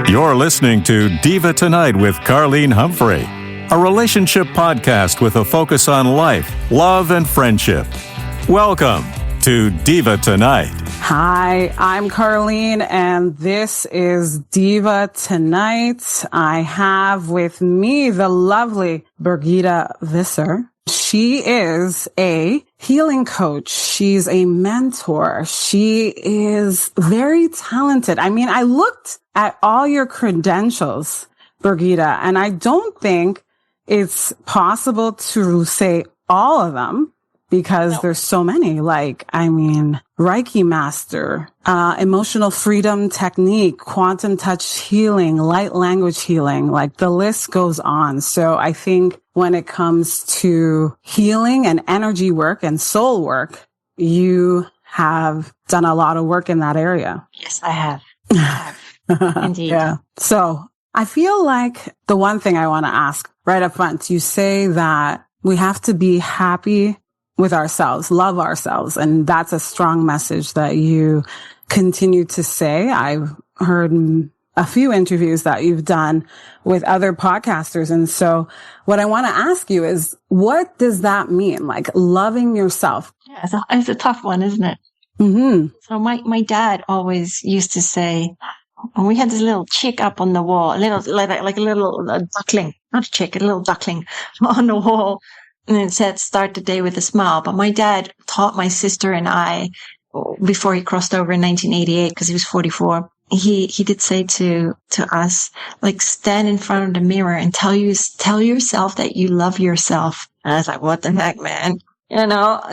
You're listening to Diva Tonight with Carlene Humphrey, a relationship podcast with a focus on life, love, and friendship. Welcome to Diva Tonight. Hi, I'm Carlene, and this is Diva Tonight. I have with me the lovely Birgita Visser. She is a healing coach. She's a mentor. She is very talented. I mean, I looked at all your credentials, Birgita, and I don't think it's possible to say all of them because there's so many. Reiki master, emotional freedom technique, quantum touch healing, light language healing, the list goes on. So I think when it comes to healing and energy work and soul work, you have done a lot of work in that area. Yes, I have. Indeed. Yeah. So I feel like the one thing I want to ask right up front, you say that we have to be happy with ourselves, love ourselves. And that's a strong message that you continue to say. I've heard a few interviews that you've done with other podcasters. And so what I want to ask you is, what does that mean? Loving yourself. Yeah, it's a tough one, isn't it? Mm-hmm. So my dad always used to say, and we had this little chick up on the wall, a little duckling, not a chick, a little duckling on the wall. And it said, start the day with a smile. But my dad taught my sister and I, before he crossed over in 1988, because he was 44, he did say to us, stand in front of the mirror and tell yourself that you love yourself. And I was like, what the heck, man?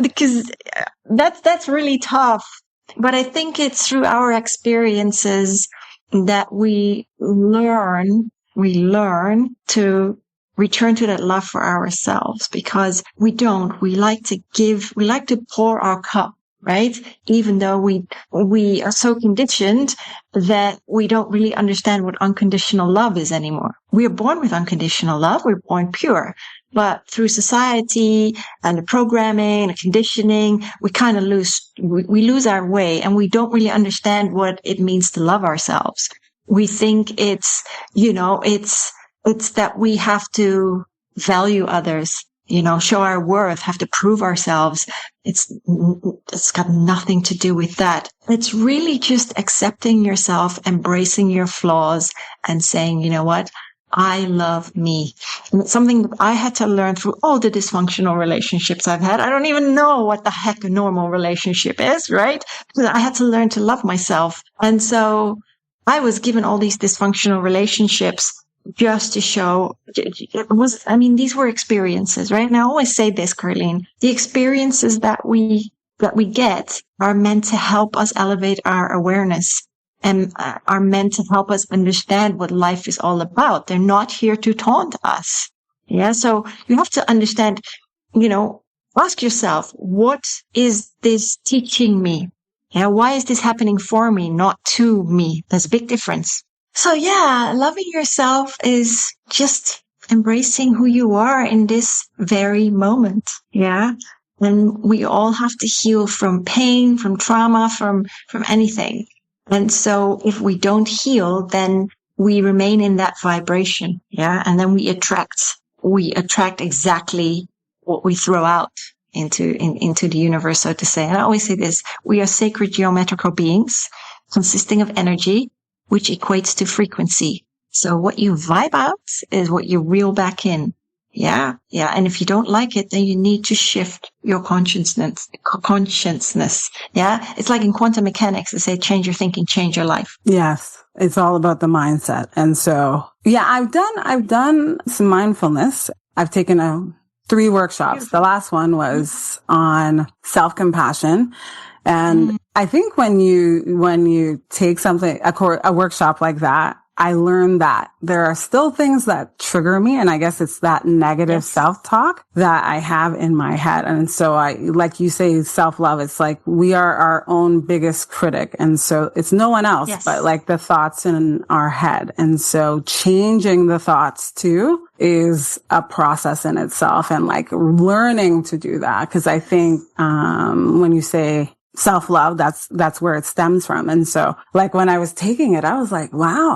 Because that's really tough. But I think it's through our experiences that we learn to return to that love for ourselves, because we like to pour our cup, right? Even though we are so conditioned that we don't really understand what unconditional love is anymore. We are born with unconditional love. We're born pure. But through society and the programming and the conditioning, we kind of we lose our way, and we don't really understand what it means to love ourselves. We think it's that we have to value others, show our worth, have to prove ourselves. It's got nothing to do with that. It's really just accepting yourself, embracing your flaws, and saying, you know what? I love me. And it's something that I had to learn through all the dysfunctional relationships I've had. I don't even know what the heck a normal relationship is, right? Because I had to learn to love myself. And so I was given all these dysfunctional relationships just to show these were experiences, right? And I always say this, Carlene, the experiences that we get are meant to help us elevate our awareness and are meant to help us understand what life is all about. They're not here to taunt us. Yeah. So you have to understand, ask yourself, what is this teaching me? Yeah. Why is this happening for me, not to me? There's a big difference. So yeah, loving yourself is just embracing who you are in this very moment. Yeah. And we all have to heal from pain, from trauma, from anything. And so if we don't heal, then we remain in that vibration. Yeah. And then we attract exactly what we throw out into the universe, so to say. And I always say this, we are sacred geometrical beings consisting of energy, which equates to frequency. So what you vibe out is what you reel back in. Yeah. Yeah. And if you don't like it, then you need to shift your consciousness. Yeah. It's like in quantum mechanics, they say, change your thinking, change your life. Yes. It's all about the mindset. And so, yeah, I've done some mindfulness. I've taken 3 workshops. The last one was on self-compassion. And I think when you take something, a workshop like that, I learned that there are still things that trigger me. And I guess it's that negative self-talk that I have in my head. And so like you say, self-love, it's like we are our own biggest critic. And so it's no one else, but the thoughts in our head. And so changing the thoughts too is a process in itself, and learning to do that. Cause I think, when you say self-love. That's where it stems from. And so like when I was taking it, I was like, wow,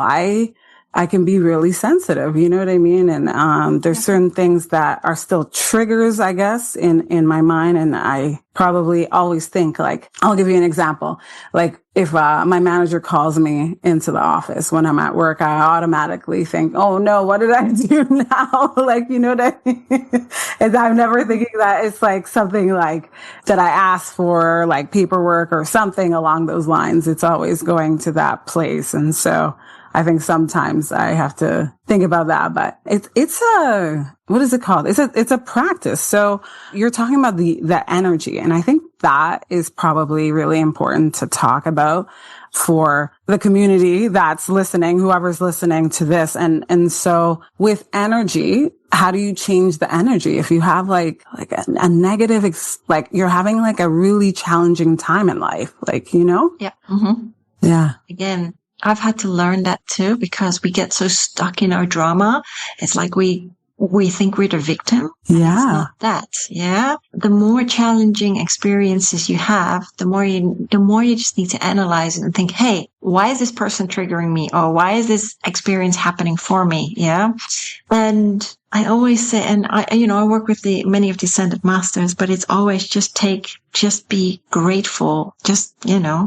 I can be really sensitive. You know what I mean? And, there's certain things that are still triggers, I guess, in my mind. And I probably always think like, I'll give you an example. Like if, my manager calls me into the office when I'm at work, I automatically think, oh no, what did I do now? Like, you know what I mean? And I'm never thinking that it's like something like that I asked for, like paperwork or something along those lines. It's always going to that place. And so I think sometimes I have to think about that, but it's a, what is it called? It's a practice. So you're talking about the energy. And I think that is probably really important to talk about for the community that's listening, whoever's listening to this. And so with energy, how do you change the energy? If you have like a negative, like you're having like a really challenging time in life, like, you know? Yeah. Mm-hmm. Yeah. Again, I've had to learn that too, because we get so stuck in our drama. It's like we think we're the victim. Yeah. It's not that. Yeah. The more challenging experiences you have, the more you just need to analyze it and think, hey, why is this person triggering me? Or why is this experience happening for me? Yeah. And I always say, and I work with many of the ascended masters, but it's always just be grateful.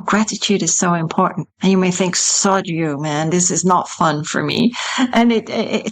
Gratitude is so important. And you may think, sod you, man, this is not fun for me. And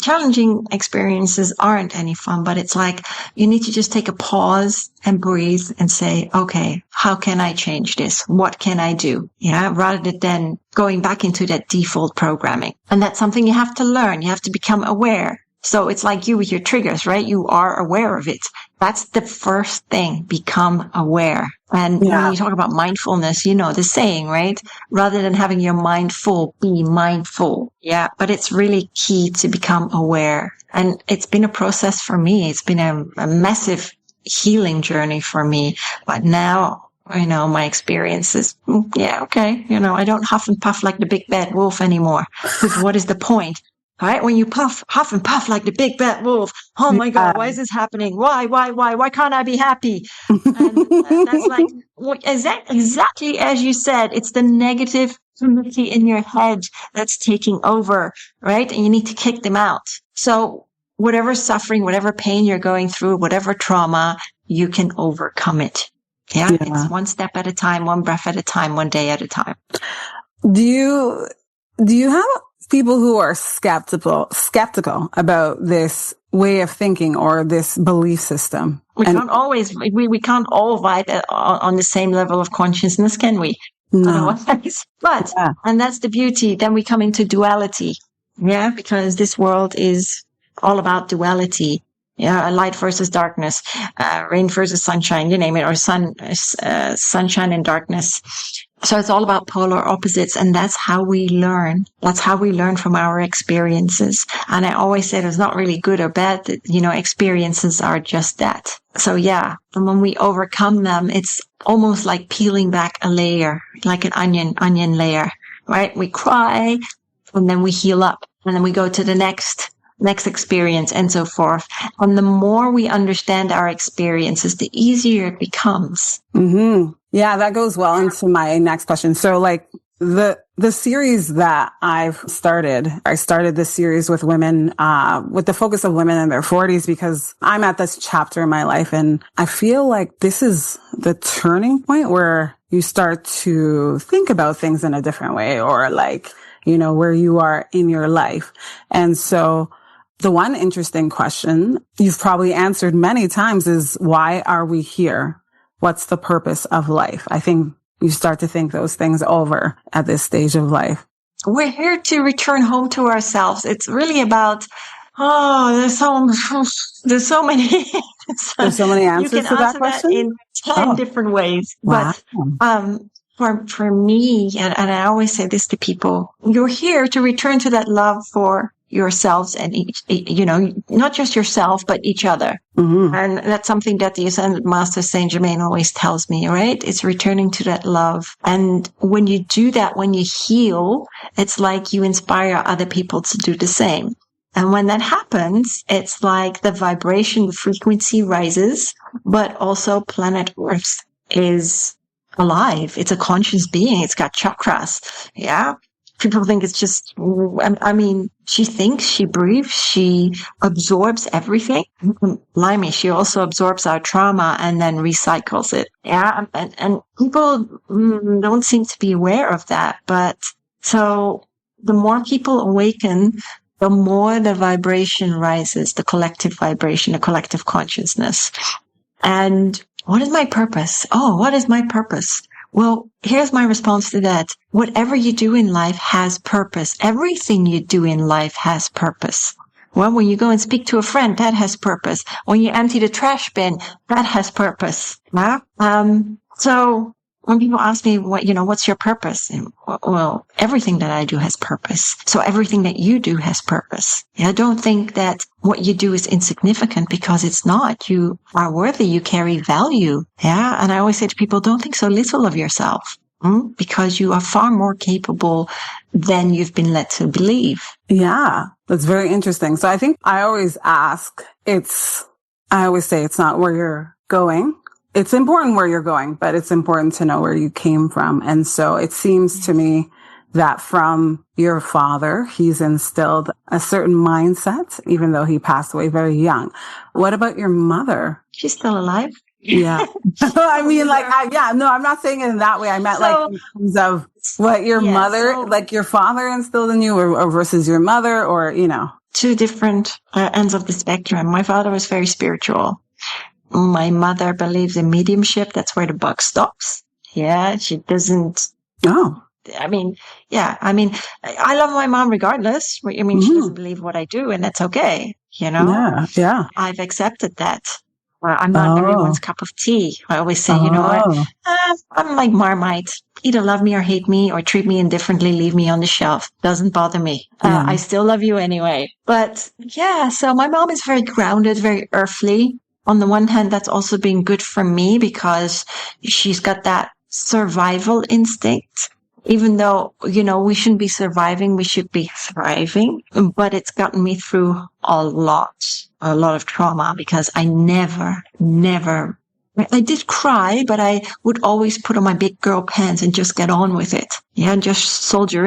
challenging experiences aren't any fun, but it's like you need to just take a pause and breathe and say, okay, how can I change this? What can I do? Yeah, rather than going back into that default programming. And that's something you have to learn. You have to become aware. So it's like you with your triggers, right? You are aware of it. That's the first thing. Become aware. And when you talk about mindfulness, you know the saying, right? Rather than having your mind full, be mindful. Yeah. But it's really key to become aware. And it's been a process for me. It's been a massive healing journey for me. But now, my experiences, I don't huff and puff like the big bad wolf anymore. Because what is the point? All right, when you huff and puff like the big bad wolf, oh my God, why is this happening? Why can't I be happy? And that's like exactly as you said. It's the negative community in your head that's taking over, right? And you need to kick them out. So whatever suffering, whatever pain you're going through, whatever trauma, you can overcome it. Yeah, it's one step at a time, one breath at a time, one day at a time. Do you have people who are skeptical about this way of thinking or this belief system? We can't all vibe on the same level of consciousness, can we? No. Otherwise. But, and that's the beauty. Then we come into duality. Yeah, because this world is all about duality. Yeah, light versus darkness, rain versus sunshine, you name it, or sunshine and darkness. So it's all about polar opposites, and that's how we learn. That's how we learn from our experiences. And I always say there's not really good or bad. Experiences are just that. So yeah, and when we overcome them, it's almost like peeling back a layer, like an onion layer, right? We cry, and then we heal up, and then we go to the next experience, and so forth. And the more we understand our experiences, the easier it becomes. Mm-hmm. Yeah, that goes well into my next question. So like the series that I started this series with women, with the focus of women in their 40s, because I'm at this chapter in my life and I feel like this is the turning point where you start to think about things in a different way, or like, where you are in your life. And so the one interesting question you've probably answered many times is, why are we here? What's the purpose of life? I think you start to think those things over at this stage of life. We're here to return home to ourselves. It's really about, there's so many. There's so many answers you can to that answer question? That in 10 different ways. Wow. But for me, and I always say this to people, you're here to return to that love for yourselves and not just yourself, but each other. Mm-hmm. And that's something that the Ascended Master Saint Germain always tells me, right? It's returning to that love. And when you do that, when you heal, it's like you inspire other people to do the same. And when that happens, it's like the vibration, the frequency rises, but also planet Earth is alive. It's a conscious being. It's got chakras. Yeah. People think it's just, I mean, she thinks, she breathes, she absorbs everything. Blimey, she also absorbs our trauma and then recycles it. Yeah. And people don't seem to be aware of that. But so the more people awaken, the more the vibration rises, the collective vibration, the collective consciousness. And what is my purpose? Oh, what is my purpose? Well, here's my response to that. Whatever you do in life has purpose. Everything you do in life has purpose. Well, when you go and speak to a friend, that has purpose. When you empty the trash bin, that has purpose. Yeah? So when people ask me, what's your purpose? Well, everything that I do has purpose. So everything that you do has purpose. Yeah, don't think that what you do is insignificant, because it's not. You are worthy. You carry value. Yeah. And I always say to people, don't think so little of yourself, because you are far more capable than you've been led to believe. Yeah, that's very interesting. So I think I always say it's not where you're going. It's important where you're going, but it's important to know where you came from. And so it seems to me that from your father, he's instilled a certain mindset, even though he passed away very young. What about your mother? She's still alive. Yeah. I mean, I'm not saying it in that way. I meant in terms of what your mother, your father instilled in you or versus your mother, or, Two different ends of the spectrum. My father was very spiritual. My mother believes in mediumship. That's where the buck stops. Yeah, she doesn't. Oh. I mean, I love my mom regardless. I mean, she doesn't believe what I do, and that's okay. Yeah, yeah. I've accepted that. Well, I'm not everyone's cup of tea. I always say, I'm like Marmite. Either love me or hate me or treat me indifferently, leave me on the shelf. Doesn't bother me. I still love you anyway. But yeah, so my mom is very grounded, very earthly. On the one hand, that's also been good for me because she's got that survival instinct. Even though, we shouldn't be surviving, we should be thriving. But it's gotten me through a lot of trauma, because I never, I did cry, but I would always put on my big girl pants and just get on with it. Yeah, and just soldier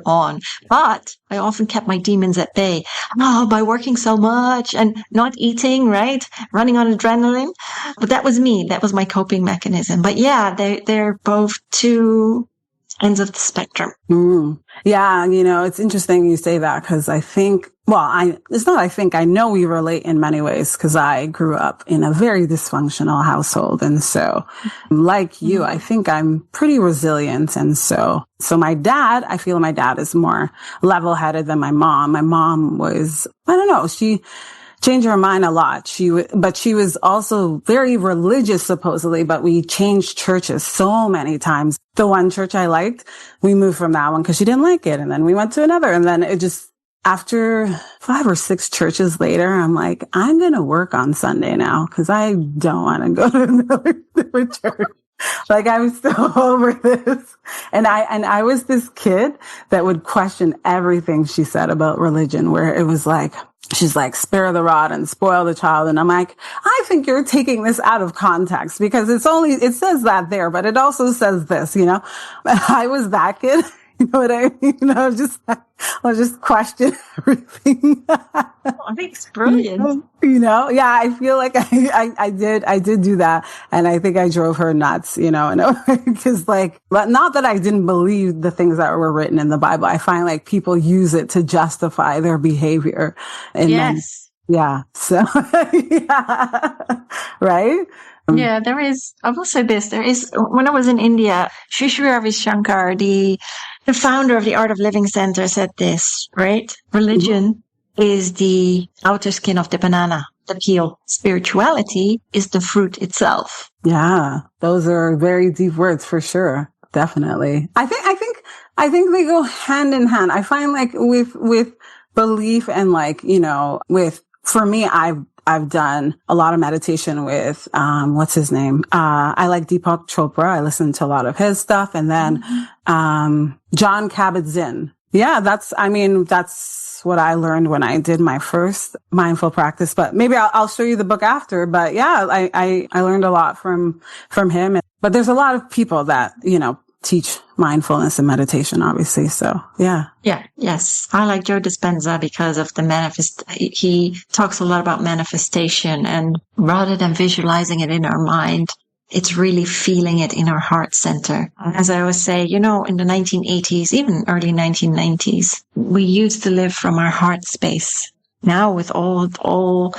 on. But I often kept my demons at bay. By working so much and not eating, right? Running on adrenaline. But that was me. That was my coping mechanism. But yeah, they're both two ends of the spectrum. Yeah, it's interesting you say that, because I think, I know we relate in many ways, because I grew up in a very dysfunctional household. And so like you, I think I'm pretty resilient. And so I feel my dad is more level-headed than my mom. My mom was, she changed her mind a lot. But she was also very religious, supposedly, but we changed churches so many times. The one church I liked, we moved from that one because she didn't like it. And then we went to another. And then after 5 or 6 churches later, I'm like, I'm going to work on Sunday now, because I don't want to go to another church. I'm so over this. And I was this kid that would question everything she said about religion, where it was like, she's like, spare the rod and spoil the child. And I'm like, I think you're taking this out of context, because it says that there, but it also says this, I was that kid. You know what I mean? I'll just question everything. I think it's brilliant. Yeah, I feel like I did do that. And I think I drove her nuts, because not that I didn't believe the things that were written in the Bible. I find like people use it to justify their behavior. And yes. So, right? Yeah, there is. I will say this. There is, when I was in India, Sri Sri Ravi Shankar, the founder of the Art of Living Center, said this, right? Religion is the outer skin of the banana, the peel. Spirituality is the fruit itself. Yeah, those are very deep words for sure. Definitely. I think they go hand in hand. I find like with belief and for me, I've done a lot of meditation with, what's his name? I like Deepak Chopra. I listen to a lot of his stuff. And then, John Kabat-Zinn. Yeah, that's what I learned when I did my first mindful practice, but maybe I'll show you the book after. But yeah, I learned a lot from him. But there's a lot of people that, teach mindfulness and meditation, obviously. So, yeah. Yeah. Yes. I like Joe Dispenza because of he talks a lot about manifestation, and rather than visualizing it in our mind, it's really feeling it in our heart center. As I always say, in the 1980s, even early 1990s, we used to live from our heart space. Now with all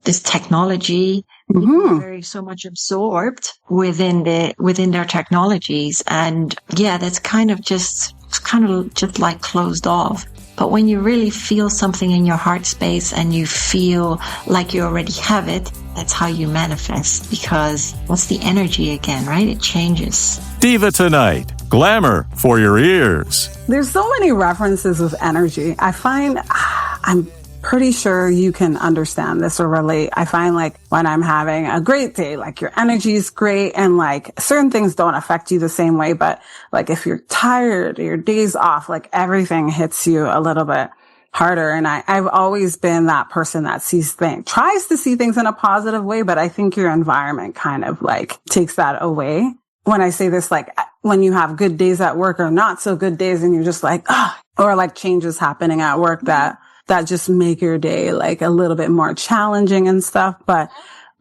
this technology, people are very so much absorbed within their technologies, and that's kind of just like closed off. But when you really feel something in your heart space and you feel like you already have it, that's how you manifest, because what's the energy again, right? It changes. Diva Tonight, glamour for your ears. There's so many references with energy. I find I'm pretty sure you can understand this or relate. I find like when I'm having a great day, like your energy is great and like certain things don't affect you the same way. But like if you're tired, your day's off, like everything hits you a little bit harder. And I've always been that person that tries to see things in a positive way. But I think your environment kind of like takes that away. When I say this, like when you have good days at work or not so good days and you're just like, or like changes happening at work that just make your day like a little bit more challenging and stuff. But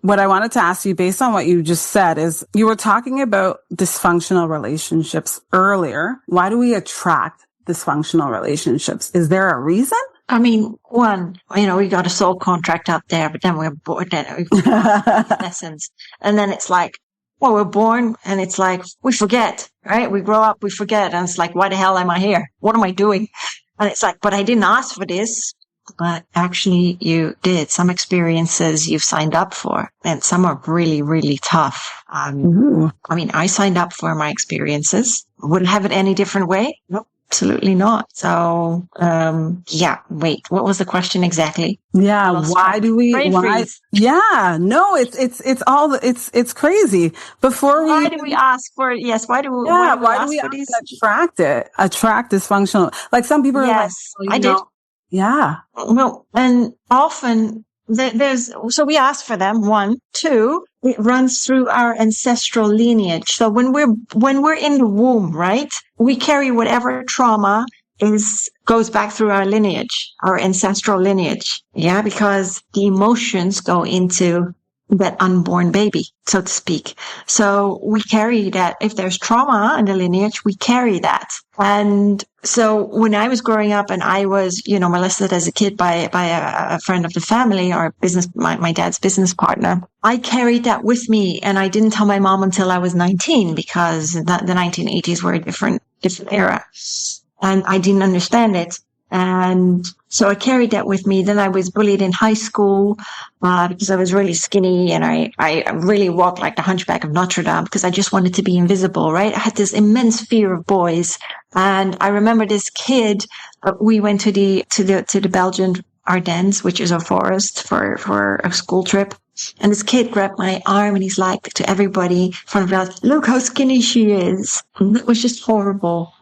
what I wanted to ask you based on what you just said is you were talking about dysfunctional relationships earlier. Why do we attract dysfunctional relationships? Is there a reason? I mean, one, we got a soul contract out there, but then we're bored. Then we've got lessons. And then it's like, well, we're born and it's like, we forget, right? We grow up, we forget. And it's like, why the hell am I here? What am I doing? And it's like, but I didn't ask for this. But actually you did. Some experiences you've signed up for, and some are really, really tough. I mean, I signed up for my experiences. Wouldn't have it any different way? Nope. Absolutely not. So, wait, what was the question exactly? Yeah. Why do we, yeah, no, it's crazy. Why do we ask for it? Yes. Why do we attract dysfunctional? Like some people are like, I did. Yeah. Well, and often so we ask for them. 1, 2, it runs through our ancestral lineage. So when we're in the womb, right, we carry whatever trauma goes back through our lineage, our ancestral lineage. Yeah. Because the emotions go into that unborn baby, so to speak. So we carry that. If there's trauma in the lineage, we carry that. And so when I was growing up and I was, molested as a kid by a friend of the family or my dad's business partner, I carried that with me. And I didn't tell my mom until I was 19 because the 1980s were a different era. And I didn't understand it. And so I carried that with me. Then I was bullied in high school, because I was really skinny and I really walked like the Hunchback of Notre Dame because I just wanted to be invisible, right? I had this immense fear of boys. And I remember this kid, we went to the Belgian Ardennes, which is a forest for a school trip. And this kid grabbed my arm and he's like to everybody in front of us, look how skinny she is. And it was just horrible.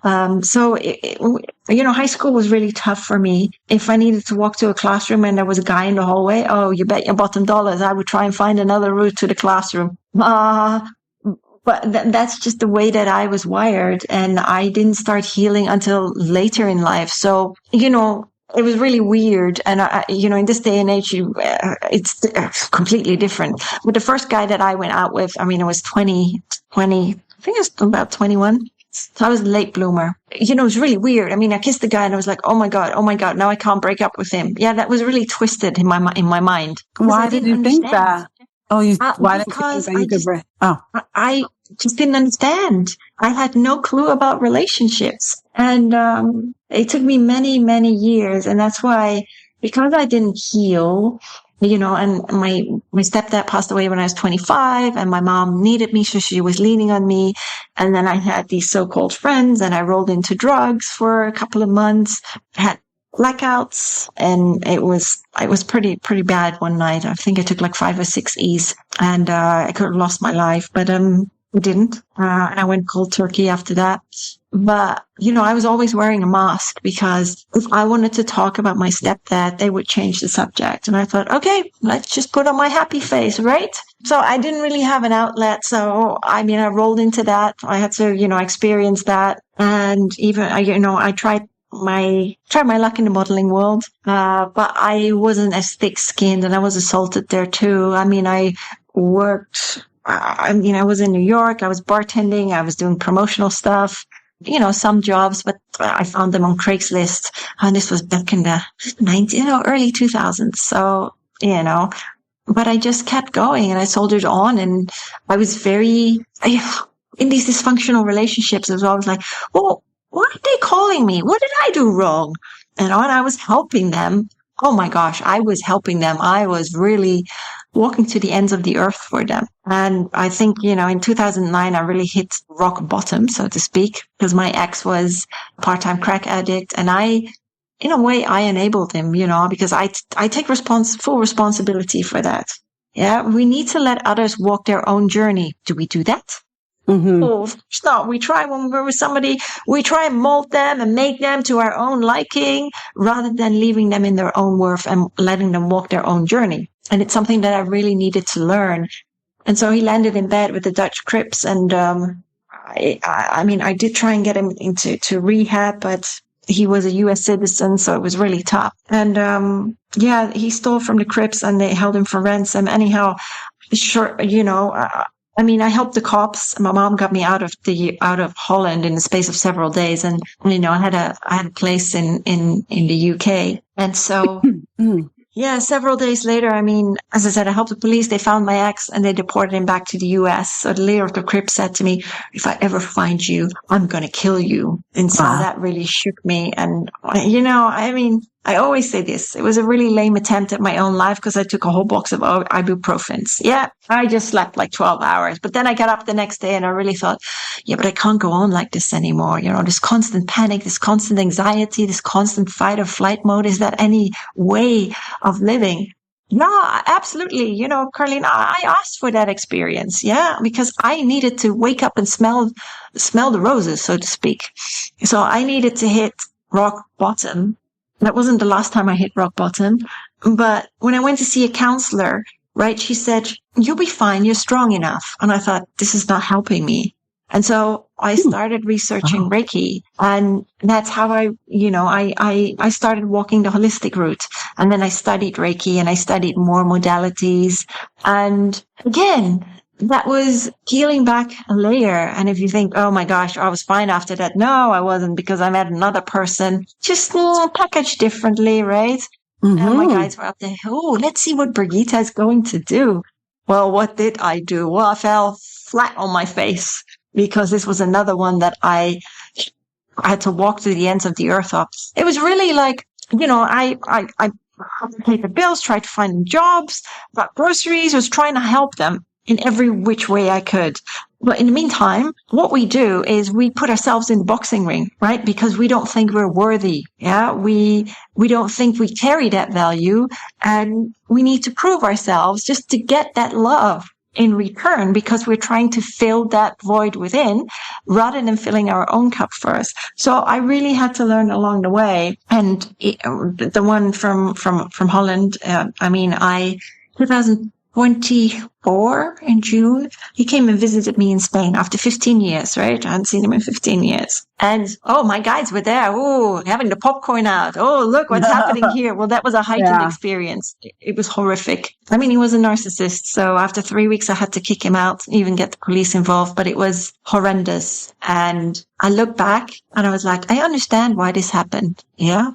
So high school was really tough for me. If I needed to walk to a classroom and there was a guy in the hallway, oh, you bet your bottom dollars, I would try and find another route to the classroom. But that's just the way that I was wired. And I didn't start healing until later in life. So, it was really weird. And, in this day and age, it's completely different. But the first guy that I went out with, I was 20, I think I was about 21. So I was a late bloomer. It was really weird. I kissed the guy and I was like, oh my God, now I can't break up with him. Yeah, that was really twisted in my mind. Why did you think that? Oh, why didn't you think that you could break? Oh. I just didn't understand. I had no clue about relationships. And it took me many, many years. And that's why, because I didn't heal, and my stepdad passed away when I was 25 and my mom needed me. So she was leaning on me. And then I had these so-called friends and I rolled into drugs for a couple of months, had blackouts, and it was pretty bad one night. I think I took like 5 or 6 E's and I could have lost my life, but I didn't. And I went cold turkey after that. But, I was always wearing a mask because if I wanted to talk about my stepdad, they would change the subject. And I thought, okay, let's just put on my happy face, right? So I didn't really have an outlet. So, I rolled into that. I had to, experience that. And even, I tried my luck in the modeling world. But I wasn't as thick skinned, and I was assaulted there too. I worked, I was in New York. I was bartending. I was doing promotional stuff. Some jobs, but I found them on Craigslist. And this was back in the early 2000s. So, but I just kept going and I soldiered on, and I was in these dysfunctional relationships. It was always like, well, why are they calling me? What did I do wrong? And when I was helping them, oh my gosh, I was helping them. I was really walking to the ends of the earth for them. And I think, in 2009, I really hit rock bottom, so to speak, because my ex was a part-time crack addict. And in a way, I enabled him, because I take full responsibility for that. Yeah. We need to let others walk their own journey. Do we do that? Mm-hmm. Oh, of course not. We try when we're with somebody, we try and mold them and make them to our own liking rather than leaving them in their own worth and letting them walk their own journey. And it's something that I really needed to learn. And so he landed in bed with the Dutch Crips. And I did try and get him into rehab, but he was a U.S. citizen, so it was really tough. And he stole from the Crips and they held him for ransom. Anyhow, I helped the cops. My mom got me out of Holland in the space of several days, and I had a place in the UK, and so. Yeah, several days later, as I said, I helped the police. They found my ex and they deported him back to the US. So the leader of the Crips said to me, if I ever find you, I'm going to kill you. And so that really shook me. And, I always say this. It was a really lame attempt at my own life because I took a whole box of ibuprofens. Yeah, I just slept like 12 hours. But then I got up the next day and I really thought, yeah, but I can't go on like this anymore. This constant panic, this constant anxiety, this constant fight or flight mode. Is that any way of living? No, absolutely. Carleen, I asked for that experience. Yeah, because I needed to wake up and smell the roses, so to speak. So I needed to hit rock bottom. That wasn't the last time I hit rock bottom. But when I went to see a counselor, right, she said, you'll be fine. You're strong enough. And I thought, this is not helping me. And so I started researching Reiki, and that's how I started walking the holistic route. And then I studied Reiki and I studied more modalities. And again, that was peeling back a layer. And if you think, oh my gosh, I was fine after that. No, I wasn't, because I met another person, just packaged differently, right? Mm-hmm. And my guys were up there. Oh, let's see what Birgita is going to do. Well, what did I do? Well, I fell flat on my face because this was another one that I had to walk to the ends of the earth up. It was really like, I had to pay the bills, tried to find jobs, got groceries, was trying to help them in every which way I could. But in the meantime, what we do is we put ourselves in the boxing ring, right? Because we don't think we're worthy. Yeah. We don't think we carry that value, and we need to prove ourselves just to get that love in return, because we're trying to fill that void within rather than filling our own cup first. So I really had to learn along the way. And the one from Holland, 2024 in June, he came and visited me in Spain after 15 years, right? I hadn't seen him in 15 years. And, my guides were there. Oh, having the popcorn out. Oh, look what's happening here. Well, that was a heightened experience. It was horrific. He was a narcissist. So after 3 weeks, I had to kick him out, even get the police involved, but it was horrendous. And I look back and I was like, I understand why this happened. Yeah.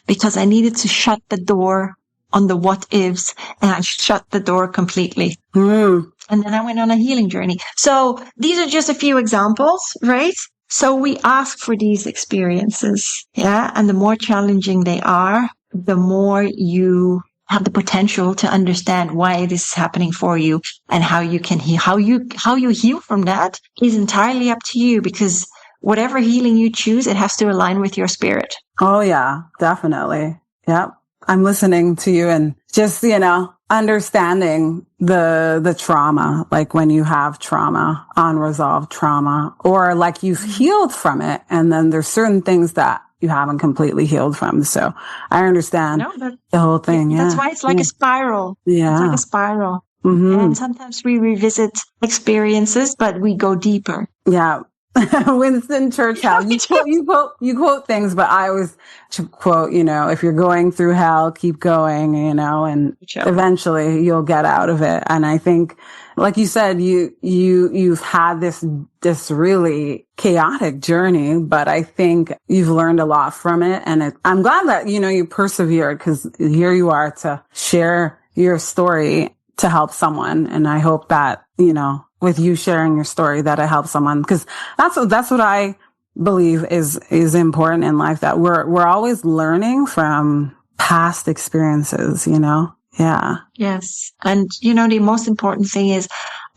Because I needed to shut the door on the what ifs, and I shut the door completely. And then I went on a healing journey. So these are just a few examples, right? So we ask for these experiences. Yeah. And the more challenging they are, the more you have the potential to understand why this is happening for you, and how you can heal. How you heal from that is entirely up to you, because whatever healing you choose, it has to align with your spirit. Oh yeah, definitely. Yep. I'm listening to you and just, understanding the trauma, like when you have trauma, unresolved trauma, or like you've healed from it, and then there's certain things that you haven't completely healed from. So I understand the whole thing. That's why it's like a spiral. Yeah. It's like a spiral. Mm-hmm. And sometimes we revisit experiences, but we go deeper. Yeah. Winston Churchill. You quote things, but I always quote, if you're going through hell, keep going, and eventually you'll get out of it. And I think, like you said, you've had this really chaotic journey, but I think you've learned a lot from it. And I'm glad that, you persevered, because here you are to share your story to help someone. And I hope that, with you sharing your story, that it helps someone, because that's what I believe is important in life, that we're always learning from past experiences, Yeah. Yes. And, the most important thing is,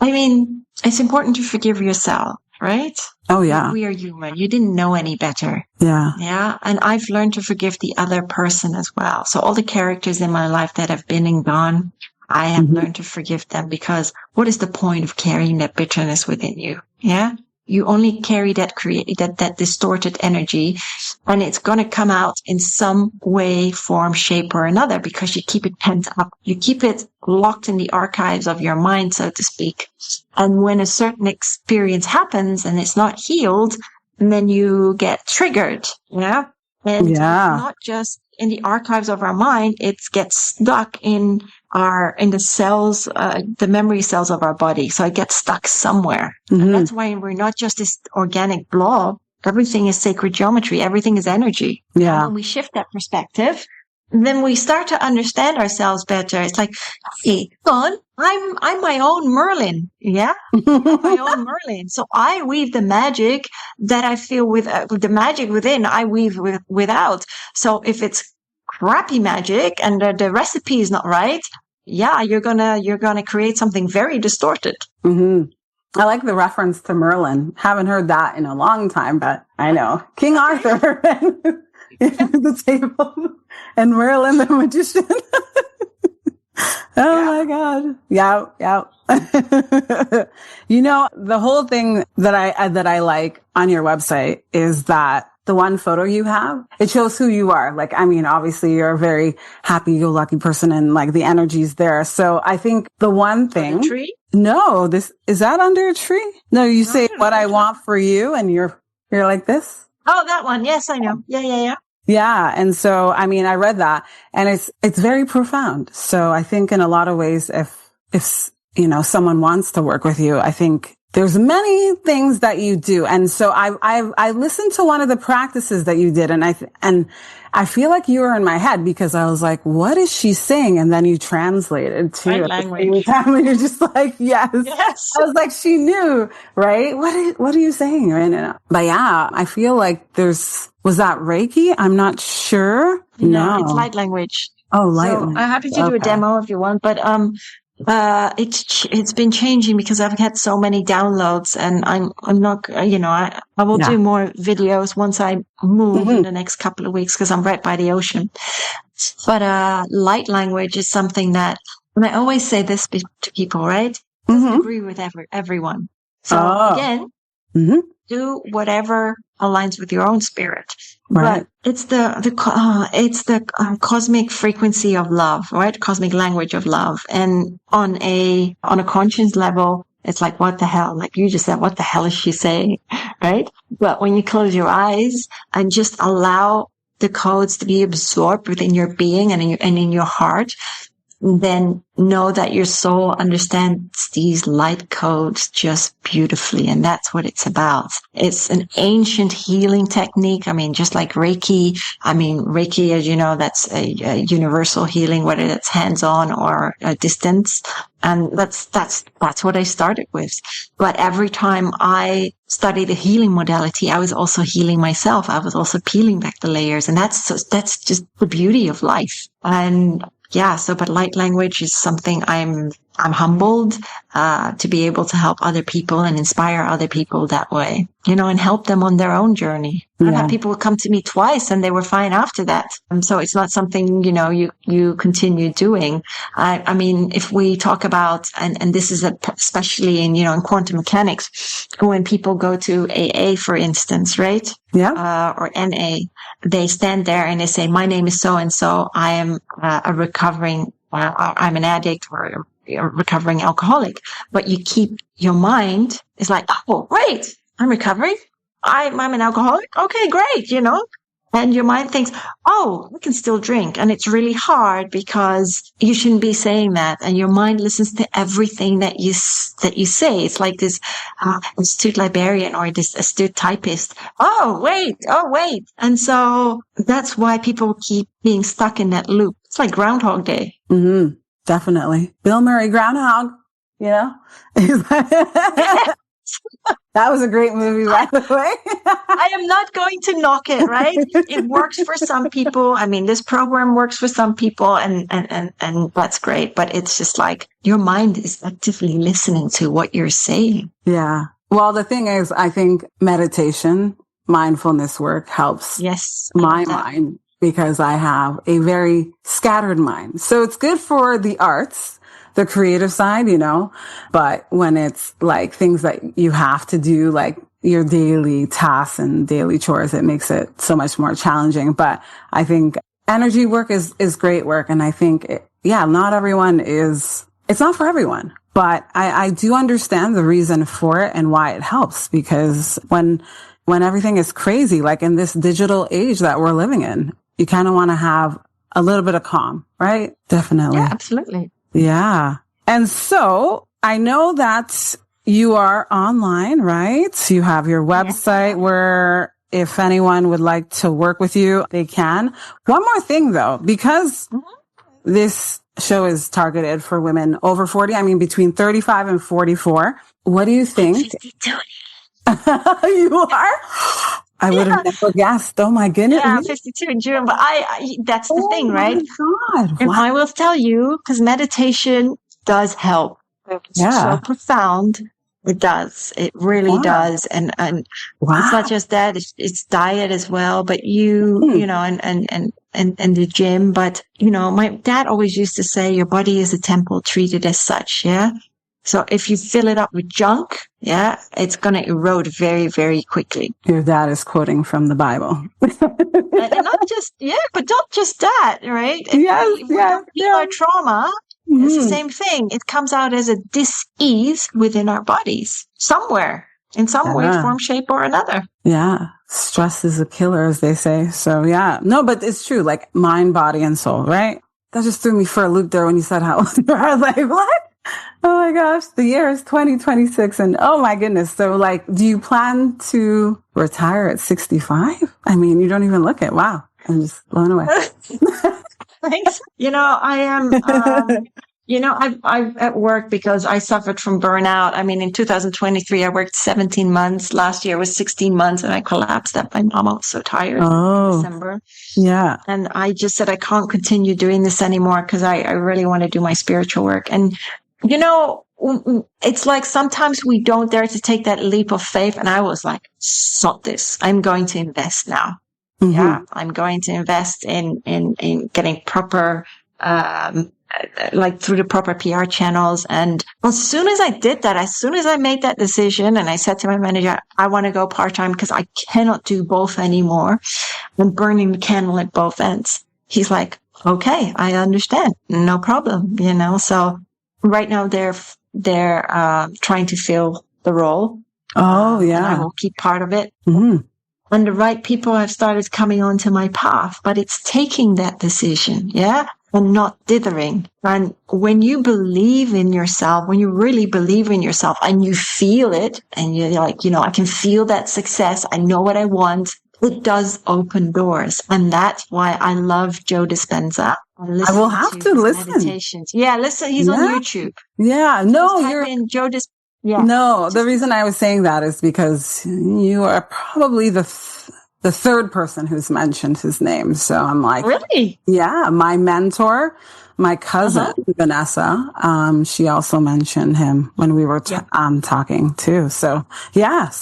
it's important to forgive yourself, right? Oh, yeah. We are human. You didn't know any better. Yeah. Yeah. And I've learned to forgive the other person as well. So all the characters in my life that have been and gone, I have learned to forgive them, because what is the point of carrying that bitterness within you? Yeah. You only carry that distorted energy, and it's going to come out in some way, form, shape, or another, because you keep it pent up. You keep it locked in the archives of your mind, so to speak. And when a certain experience happens and it's not healed, then you get triggered, And it's not just in the archives of our mind, it gets stuck in the cells, the memory cells of our body. So it gets stuck somewhere. Mm-hmm. And that's why we're not just this organic blob. Everything is sacred geometry. Everything is energy. Yeah. And when we shift that perspective, then we start to understand ourselves better. It's like, hey, God, I'm my own Merlin. Yeah. I'm my own Merlin. So I weave the magic that I feel with the magic within, I weave without. So if it's crappy magic and the recipe is not right, yeah, you're gonna create something very distorted. Mm-hmm. I like the reference to Merlin. Haven't heard that in a long time, but I know King Arthur and the table and Merlin the magician. My God. Yeah. The whole thing that I like on your website is that the one photo you have, it shows who you are. Like, obviously you're a very happy-go-lucky person, and like the energy's there. So I think the one thing. Under a tree? No, is that under a tree? No, you say what I want for you, and you're like this. Oh, that one. Yes, I know. Yeah. Yeah. And so, I read that, and it's very profound. So I think in a lot of ways, if someone wants to work with you, I think there's many things that you do. And so I listened to one of the practices that you did, and I feel like you were in my head, because I was like, what is she saying? And then you translated to right language. And you're just like, yes. I was like, she knew, right? What are you saying right now? But yeah, I feel like was that Reiki? I'm not sure. No. It's light language. Oh, light language. I'm happy to do a demo if you want, but, it's been changing because I've had so many downloads, and I'm not, I will do more videos once I move in the next couple of weeks, because I'm right by the ocean. But, light language is something that, and I always say this to people, right? Doesn't agree with everyone. So again, do whatever aligns with your own spirit. Right. But it's the cosmic frequency of love, right? Cosmic language of love. And on a conscious level, it's like, what the hell? Like you just said, what the hell is she saying? Right? But when you close your eyes and just allow the codes to be absorbed within your being and in your heart, then know that your soul understands these light codes just beautifully. And that's what it's about. It's an ancient healing technique. just like Reiki. Reiki, as you know, that's a universal healing, whether that's hands-on or a distance. And that's what I started with. But every time I studied a healing modality, I was also healing myself. I was also peeling back the layers. And that's just the beauty of life. And yeah, but light language is something I'm I'm humbled to be able to help other people and inspire other people that way, and help them on their own journey. I've had people come to me twice and they were fine after that. So it's not something, you continue doing. I mean, if we talk about, and this is especially in quantum mechanics, when people go to AA, for instance, right? Yeah. Or NA, they stand there and they say, my name is so-and-so. I am I'm an addict or a recovering alcoholic, but your mind is like, oh, great, I'm recovering. I'm an alcoholic. Okay, great, and your mind thinks, oh, I can still drink. And it's really hard because you shouldn't be saying that. And your mind listens to everything that you say. It's like this astute librarian or this astute typist. Oh, wait. And so that's why people keep being stuck in that loop. It's like Groundhog Day. Mm-hmm. Definitely. Bill Murray, Groundhog, That was a great movie, by the way. I am not going to knock it, right? It works for some people. I mean, this program works for some people and that's great. But it's just like your mind is actively listening to what you're saying. Yeah. Well, the thing is, I think meditation, mindfulness work helps my mind because I have a very scattered mind. So it's good for the arts, the creative side, but when it's like things that you have to do, like your daily tasks and daily chores, it makes it so much more challenging. But I think energy work is great work. And I think, not everyone it's not for everyone, but I do understand the reason for it and why it helps, because when everything is crazy, like in this digital age that we're living in, you kind of want to have a little bit of calm, right? Definitely. Yeah, absolutely. Yeah. And so I know that you are online, right? You have your website where if anyone would like to work with you, they can. One more thing though, because this show is targeted for women over 40, I mean, between 35 and 44. What do you think? 52. You are? I would have never guessed. Oh my goodness. Yeah, 52 in June. But that's the thing, right? Oh my God. And I will tell you, because meditation does help. It's so profound. It does. It really does. And it's not just that, it's diet as well, but and the gym. But, my dad always used to say, your body is a temple, treated as such. Yeah. So if you fill it up with junk, it's going to erode very, very quickly. Your dad is quoting from the Bible. And not just, but not just that, right? Our trauma, it's the same thing. It comes out as a dis-ease within our bodies, somewhere, in some way, form, shape, or another. Yeah. Stress is a killer, as they say. So no, but it's true. Like mind, body, and soul, right? That just threw me for a loop there when you said how old you are. I was like, what? Oh my gosh, the year is 2026 and oh my goodness. So like, do you plan to retire at 65? I mean, you don't even look it. Wow. I'm just blown away. Thanks. I am, I've at work because I suffered from burnout. I mean, in 2023, I worked 17 months. Last year was 16 months and I collapsed at my mom. I was so tired in December. Yeah. And I just said, I can't continue doing this anymore because I really want to do my spiritual work. And it's like sometimes we don't dare to take that leap of faith. And I was like, sod this. I'm going to invest now. Mm-hmm. Yeah. I'm going to invest in getting proper, like through the proper PR channels. And as soon as I did that, as soon as I made that decision and I said to my manager, I want to go part-time because I cannot do both anymore. I'm burning the candle at both ends. He's like, okay, I understand. No problem. So right now they're trying to fill the role. Oh, yeah. And I will keep part of it. Mm-hmm. And the right people have started coming onto my path, but it's taking that decision. Yeah. And not dithering. And when you believe in yourself, when you really believe in yourself and you feel it and you're like, I can feel that success. I know what I want. It does open doors. And that's why I love Joe Dispenza. I will have to listen. Meditations. Yeah, listen. He's on YouTube. Yeah. No, you're in Joe Dispenza. Yeah. No, the reason I was saying that is because you are probably the third person who's mentioned his name. So I'm like, Really? yeah, my mentor, my cousin, Vanessa, she also mentioned him when we were talking too. So yeah.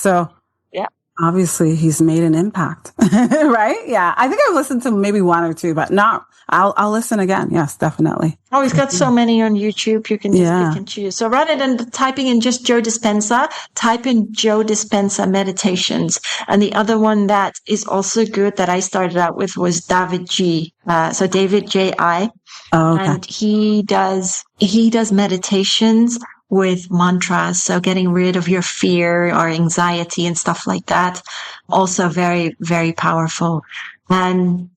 Obviously he's made an impact, right? Yeah. I think I've listened to maybe one or two, but not, I'll listen again. Yes, definitely. Oh, he's got so many on YouTube. You can just pick and choose. So rather than typing in just Joe Dispenza, type in Joe Dispenza Meditations. And the other one that is also good that I started out with was David G. So David J.I. Oh, okay. And he does meditations with mantras. So getting rid of your fear or anxiety and stuff like that. Also very, very powerful. And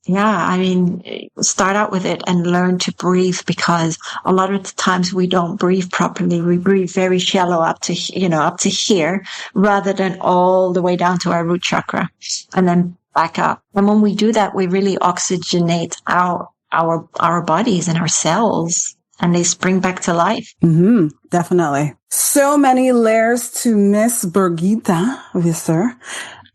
start out with it and learn to breathe, because a lot of the times we don't breathe properly. We breathe very shallow up to here rather than all the way down to our root chakra and then back up. And when we do that, we really oxygenate our bodies and our cells, and they spring back to life. Mm-hmm, definitely. So many layers to Miss Birgita Visser.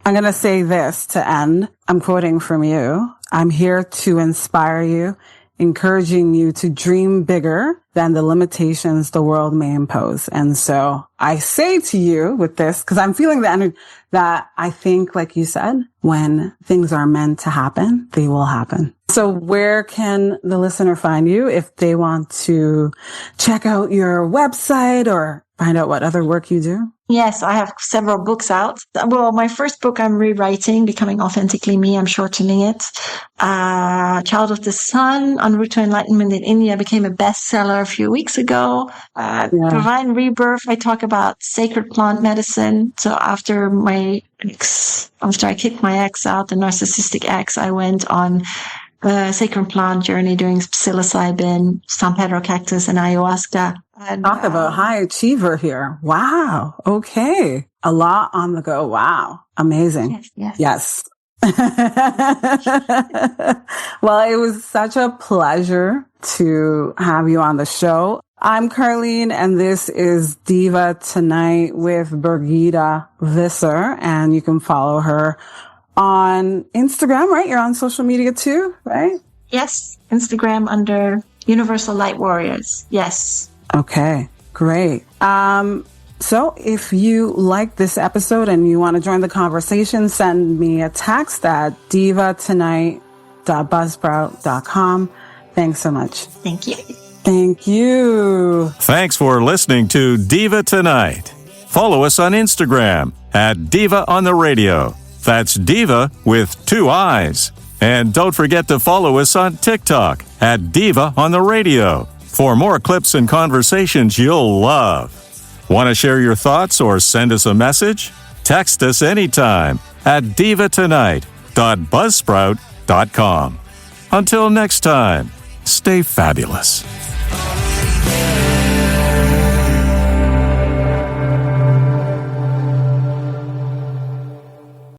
I'm going to say this to end. I'm quoting from you. I'm here to inspire you, encouraging you to dream bigger than the limitations the world may impose. And so I say to you with this, because I'm feeling the energy that I think, like you said, when things are meant to happen, they will happen. So where can the listener find you if they want to check out your website or find out what other work you do? Yes, I have several books out. Well, my first book I'm rewriting, Becoming Authentically Me. I'm shortening it. Child of the Sun, En Route to Enlightenment in India became a bestseller a few weeks ago. Divine Rebirth, I talk about sacred plant medicine. So after I kicked my ex out, the narcissistic ex, I went on a sacred plant journey doing psilocybin, San Pedro cactus, and ayahuasca. And, talk about high achiever here. Wow. Okay. A lot on the go. Wow. Amazing. Yes. Well, it was such a pleasure to have you on the show. I'm Carlene, and this is Diva Tonight with Birgita Visser, and you can follow her on Instagram, right? You're on social media too, right? Yes. Instagram under Universal Light Warriors. Yes. Okay, great. So if you like this episode and you want to join the conversation, send me a text at divatonight.buzzsprout.com. Thanks so much. Thank you. Thank you. Thanks for listening to Diva Tonight. Follow us on Instagram at Diva on the Radio. That's Diva with 2 eyes. And don't forget to follow us on TikTok at Diva on the Radio for more clips and conversations you'll love. Want to share your thoughts or send us a message? Text us anytime at divatonight.buzzsprout.com. Until next time, stay fabulous.